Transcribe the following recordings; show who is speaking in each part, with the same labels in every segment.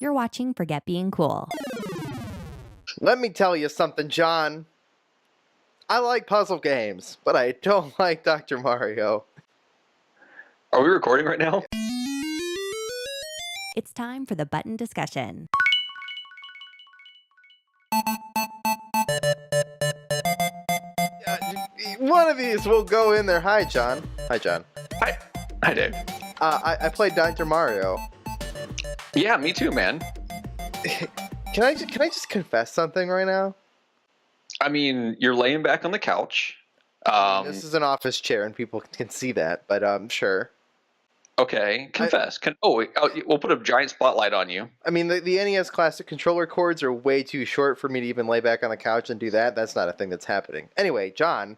Speaker 1: You're watching Forget Being Cool.
Speaker 2: Let me tell you something, John. I like puzzle games, but I don't like Dr. Mario.
Speaker 3: Are we recording right now?
Speaker 1: It's time for the button discussion.
Speaker 2: One of these will go in there. Hi, John. Hi, John.
Speaker 3: Hi, Dave.
Speaker 2: I played Dr. Mario.
Speaker 3: Yeah, me too, man.
Speaker 2: Can I just confess something right now?
Speaker 3: I mean, you're laying back on the couch.
Speaker 2: This is an office chair, and people can see that, but sure.
Speaker 3: Okay, confess. We'll put a giant spotlight on you.
Speaker 2: I mean, the NES Classic controller cords are way too short for me to even lay back on the couch and do that. That's not a thing that's happening. Anyway, John.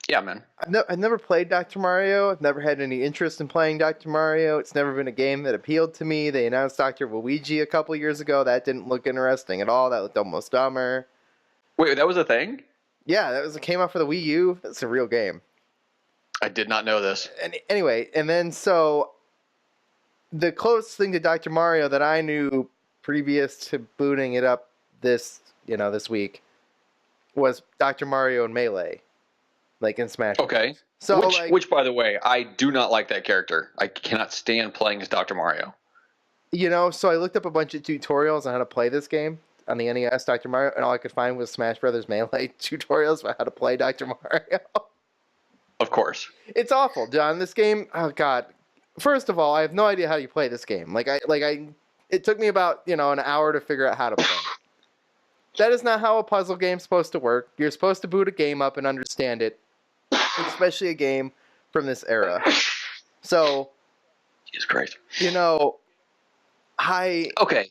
Speaker 3: Yeah, man.
Speaker 2: I've never played Dr. Mario. I've never had any interest in playing Dr. Mario. It's never been a game that appealed to me. They announced Dr. Luigi a couple years ago. That didn't look interesting at all. That looked almost dumber.
Speaker 3: Wait, that was a thing?
Speaker 2: Yeah, it came out for the Wii U. That's a real game.
Speaker 3: I did not know this.
Speaker 2: Anyway, and then so the closest thing to Dr. Mario that I knew previous to booting it up this week was Dr. Mario and Melee. Like in Smash.
Speaker 3: Okay.
Speaker 2: So
Speaker 3: which, by the way, I do not like that character. I cannot stand playing as Dr. Mario.
Speaker 2: So I looked up a bunch of tutorials on how to play this game on the NES, Dr. Mario, and all I could find was Smash Brothers Melee tutorials about how to play Dr. Mario.
Speaker 3: Of course.
Speaker 2: It's awful, John. This game, oh god. First of all, I have no idea how you play this game. It took me about, an hour to figure out how to play. That is not how a puzzle game's supposed to work. You're supposed to boot a game up and understand it. Especially a game from this era. So,
Speaker 3: Jesus Christ.
Speaker 2: Okay.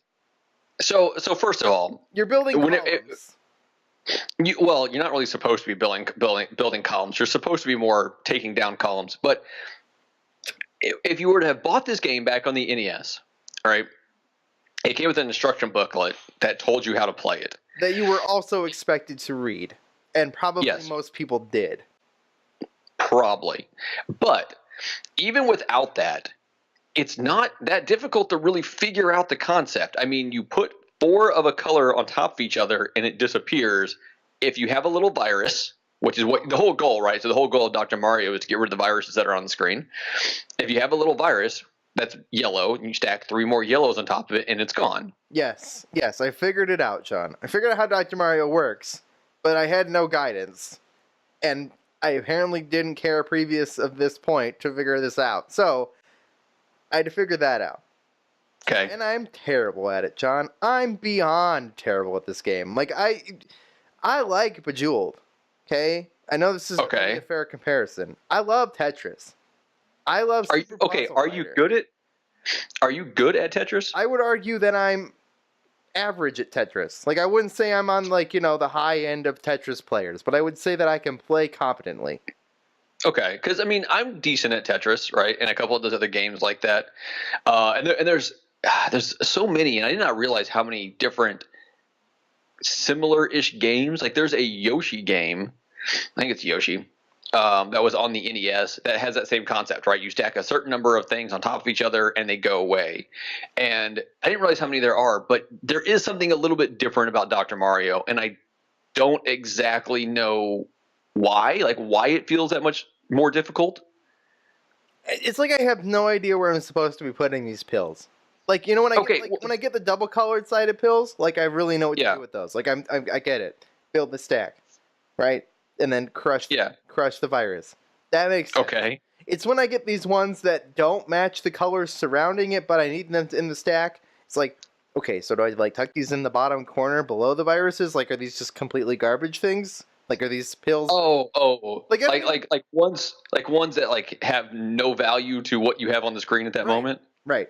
Speaker 3: So first of all,
Speaker 2: you're building columns.
Speaker 3: You're not really supposed to be building columns. You're supposed to be more taking down columns. But if you were to have bought this game back on the NES, all right, it came with an instruction booklet that told you how to play it.
Speaker 2: That you were also expected to read, and probably most people did.
Speaker 3: Probably. But even without that, it's not that difficult to really figure out the concept. I mean, you put 4 of a color on top of each other and it disappears if you have a little virus, which is what the whole goal, right? So the whole goal of Dr. Mario is to get rid of the viruses that are on the screen. If you have a little virus that's yellow, and you stack 3 more yellows on top of it and it's gone.
Speaker 2: Yes, I figured it out, John. I figured out how Dr. Mario works, but I had no guidance. And I apparently didn't care previous of this point to figure this out. So, I had to figure that out.
Speaker 3: Okay.
Speaker 2: And I'm terrible at it, John. I'm beyond terrible at this game. I like Bejeweled. Okay? I know this is really a fair comparison. I love Tetris. I love Super Puzzle Fighter.
Speaker 3: Are you good at Tetris?
Speaker 2: I would argue that I'm average at Tetris. I wouldn't say I'm on the high end of Tetris players, but I would say that I can play competently.
Speaker 3: Okay, because I mean I'm decent at Tetris, right, and a couple of those other games like that, and there's so many, and I did not realize how many different similar-ish games. Like there's a Yoshi game, I think it's Yoshi, that was on the NES that has that same concept, right? You stack a certain number of things on top of each other and they go away. And I didn't realize how many there are, but there is something a little bit different about Dr. Mario, and I don't exactly know why it feels that much more difficult.
Speaker 2: It's like I have no idea where I'm supposed to be putting these pills. When I get the double colored sided pills, I really know what to do with those. I get it. Build the stack, right? And then crush the virus. That makes sense.
Speaker 3: Okay.
Speaker 2: It's when I get these ones that don't match the colors surrounding it, but I need them in the stack. It's like, okay, so do I tuck these in the bottom corner below the viruses? Are these just completely garbage things? Are these pills?
Speaker 3: Like ones that have no value to what you have on the screen at that moment.
Speaker 2: Right.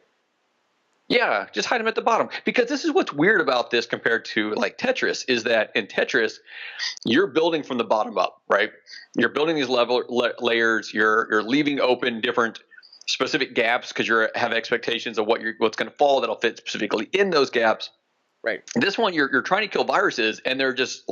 Speaker 3: Yeah, just hide them at the bottom. Because this is what's weird about this compared to Tetris, is that in Tetris, you're building from the bottom up, right? You're building these layers. You're leaving open different specific gaps because you have expectations of what's going to fall that'll fit specifically in those gaps.
Speaker 2: Right.
Speaker 3: This one, you're trying to kill viruses, and they're just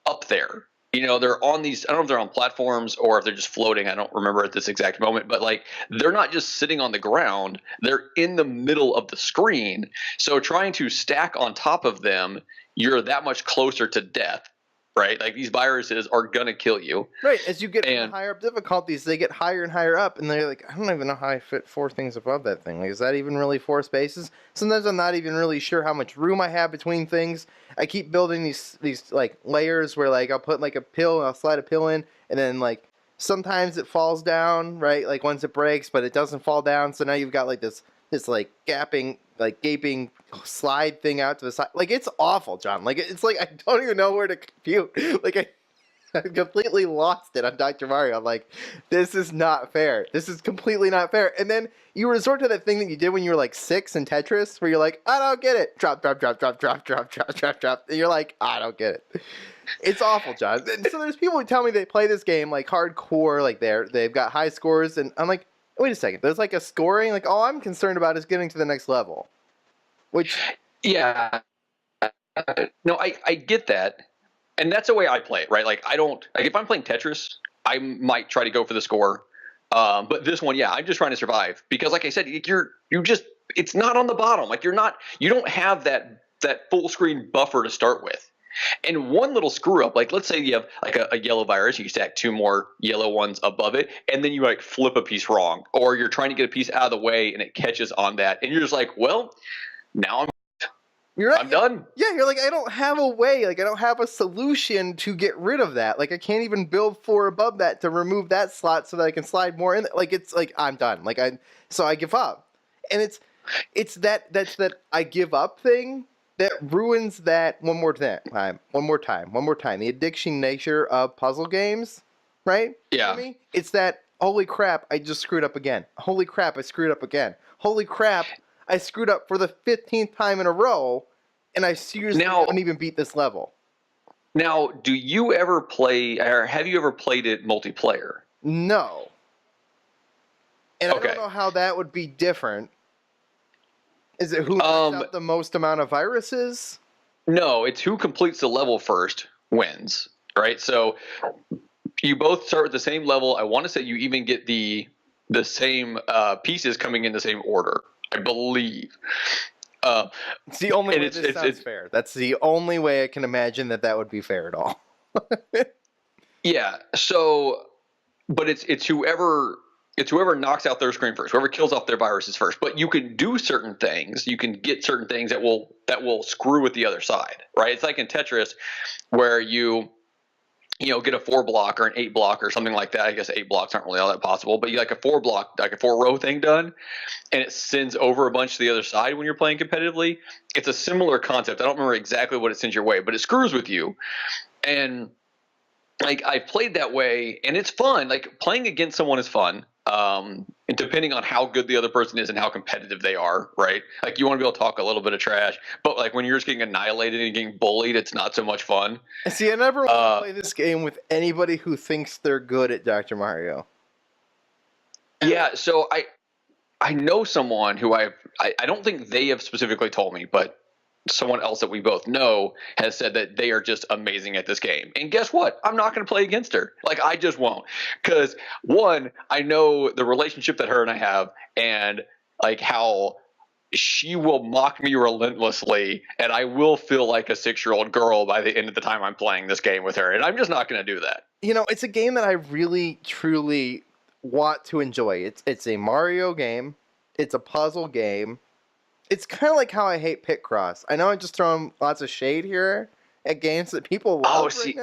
Speaker 3: up there. they're on these, I don't know if they're on platforms or if they're just floating. I don't remember at this exact moment, but like they're not just sitting on the ground. They're in the middle of the screen. So trying to stack on top of them, you're that much closer to death, right? Like these viruses are going to kill you.
Speaker 2: Right. As you get higher up difficulties, they get higher and higher up. And they're like, I don't even know how I fit 4 things above that thing. Like, is that even really 4 spaces? Sometimes I'm not even really sure how much room I have between things. I keep building these like layers where like I'll put like a pill and I'll slide a pill in, and then like sometimes it falls down, right? Like once it breaks, but it doesn't fall down. So now you've got like this like gaping, like gaping slide thing out to the side. Like it's awful, John. Like it's like I don't even know where to compute. Like I completely lost it on Dr. Mario. I'm like, this is not fair. This is completely not fair. And then you resort to that thing that you did when you were like 6 in Tetris, where you're like, I don't get it. Drop, drop, drop, drop, drop, drop, drop, drop, drop. And you're like, I don't get it. It's awful, John. And so there's people who tell me they play this game like hardcore, like they've got high scores, and I'm like, wait a second. There's like a scoring. Like all I'm concerned about is getting to the next level. Which,
Speaker 3: yeah, no, I get that. And that's the way I play it, right? Like I don't like if I'm playing Tetris, I might try to go for the score. But this one, yeah, I'm just trying to survive because, like I said, it's not on the bottom. Like you don't have that full screen buffer to start with. And one little screw up, like let's say you have like a yellow virus, you stack 2 more yellow ones above it, and then you like flip a piece wrong, or you're trying to get a piece out of the way and it catches on that, and you're just like, well, now I'm done.
Speaker 2: Yeah, you're like, I don't have a way. Like, I don't have a solution to get rid of that. Like, I can't even build 4 above that to remove that slot so that I can slide more in. Like, it's like, I'm done. Like, so I give up. And that's that I give up thing that ruins that one more time. The addiction nature of puzzle games, right?
Speaker 3: Yeah.
Speaker 2: For me, it's that, holy crap, I just screwed up again. Holy crap, I screwed up again. Holy crap, I screwed up for the 15th time in a row, and I seriously haven't even beat this level.
Speaker 3: Now, do you ever play, or have you ever played it multiplayer?
Speaker 2: No. And I don't know how that would be different. Is it who knocks out the most amount of viruses?
Speaker 3: No, it's who completes the level first wins, right? So you both start with the same level. I want to say you even get the same pieces coming in the same order, I believe.
Speaker 2: It's the only way this sounds fair. That's the only way I can imagine that would be fair at all.
Speaker 3: Yeah. So, but it's whoever knocks out their screen first, whoever kills off their viruses first. But you can do certain things. You can get certain things that will screw with the other side, right? It's like in Tetris, where you get a 4 block or an 8 block or something like that. I guess 8 blocks aren't really all that possible, but you like a 4 block, like a 4 row thing done, and it sends over a bunch to the other side when you're playing competitively. It's a similar concept. I don't remember exactly what it sends your way, but it screws with you. And like I've played that way, and it's fun. Like playing against someone is fun. And depending on how good the other person is and how competitive they are, right? Like you want to be able to talk a little bit of trash, but like when you're just getting annihilated and getting bullied, it's not so much fun.
Speaker 2: See, I never want to play this game with anybody who thinks they're good at Dr. Mario.
Speaker 3: Yeah, so I know someone who I don't think they have specifically told me, but someone else that we both know has said that they are just amazing at this game. And guess what? I'm not going to play against her. Like, I just won't. Because, one, I know the relationship that her and I have, and like how she will mock me relentlessly, and I will feel like a 6-year-old girl by the end of the time I'm playing this game with her. And I'm just not going to do that.
Speaker 2: It's a game that I really, truly want to enjoy. It's a Mario game. It's a puzzle game. It's kind of like how I hate Picross. I know I'm just throwing lots of shade here at games that people love.
Speaker 3: Oh, see,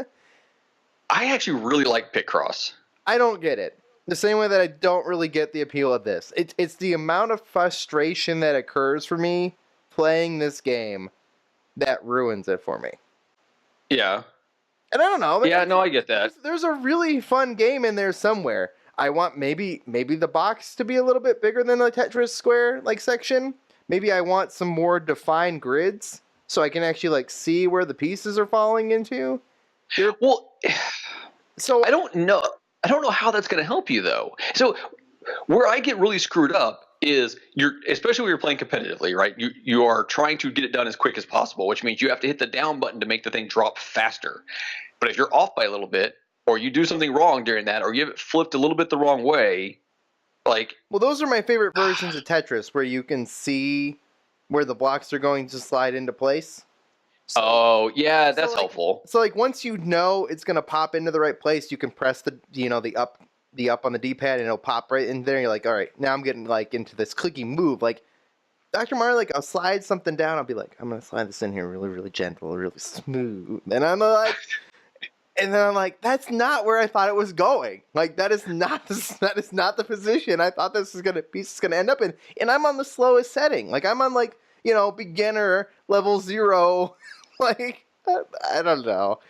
Speaker 3: I actually really like Picross.
Speaker 2: I don't get it. The same way that I don't really get the appeal of this. It's the amount of frustration that occurs for me playing this game that ruins it for me.
Speaker 3: Yeah.
Speaker 2: And I don't know.
Speaker 3: Yeah, no, I get that.
Speaker 2: There's a really fun game in there somewhere. I want maybe the box to be a little bit bigger than the Tetris square section. Maybe I want some more defined grids so I can actually see where the pieces are falling into.
Speaker 3: So I don't know how that's going to help you though. So where I get really screwed up is especially when you're playing competitively, right? You are trying to get it done as quick as possible, which means you have to hit the down button to make the thing drop faster. But if you're off by a little bit, or you do something wrong during that, or you have it flipped a little bit the wrong way, like...
Speaker 2: Well, those are my favorite versions of Tetris, where you can see where the blocks are going to slide into place.
Speaker 3: So, that's helpful.
Speaker 2: So, like, once you know it's gonna pop into the right place, you can press the up on the D-pad, and it'll pop right in there. And you're like, all right, now I'm getting like into this clicky move. Like Dr. Mario, like I'll slide something down. I'll be like, I'm gonna slide this in here really, really gentle, really smooth, and I'm like. And then I'm like, that's not where I thought it was going. Like that is not the position I thought this is gonna end up in. And I'm on the slowest setting. Like I'm on like, beginner level 0. Like I don't know.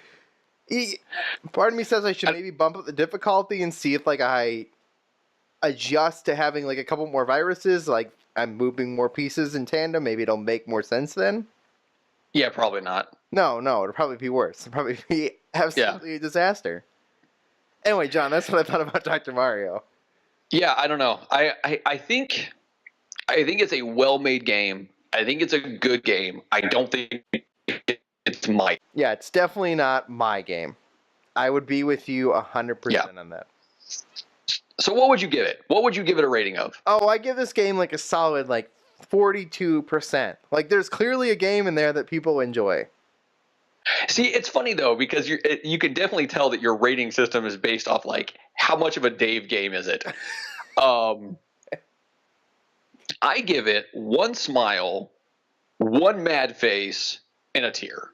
Speaker 2: Part of me says I should maybe bump up the difficulty and see if like I adjust to having like a couple more viruses. Like I'm moving more pieces in tandem. Maybe it'll make more sense then.
Speaker 3: Yeah, probably not.
Speaker 2: No, it'll probably be worse. It'll probably be absolutely a disaster. Anyway, John, that's what I thought about Dr. Mario.
Speaker 3: Yeah, I don't know. I think it's a well-made game. I think it's a good game. I don't think it's my...
Speaker 2: Yeah, it's definitely not my game. I would be with you 100% on that.
Speaker 3: So what would you give it? What would you give it a rating of?
Speaker 2: Oh, I give this game like a solid 42%. Like there's clearly a game in there that people enjoy.
Speaker 3: See, it's funny though because you can definitely tell that your rating system is based off like how much of a Dave game is it. I give it 1 smile, 1 mad face, and a tear.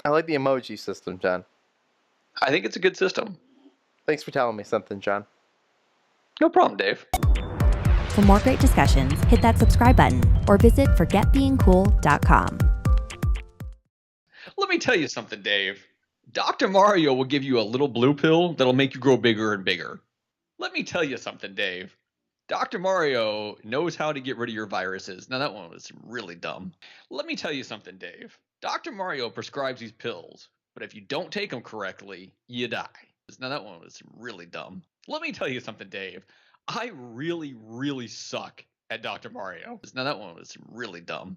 Speaker 2: I like the emoji system, John.
Speaker 3: I think it's a good system.
Speaker 2: Thanks for telling me something, John.
Speaker 3: No problem, Dave.
Speaker 1: For more great discussions, hit that subscribe button or visit forgetbeingcool.com.
Speaker 3: Let me tell you something, Dave. Dr. Mario will give you a little blue pill that'll make you grow bigger and bigger. Let me tell you something, Dave. Dr. Mario knows how to get rid of your viruses. Now, that one was really dumb. Let me tell you something, Dave. Dr. Mario prescribes these pills, but if you don't take them correctly, you die. Now, that one was really dumb. Let me tell you something, Dave. I really, really suck at Dr. Mario. Now, that one was really dumb.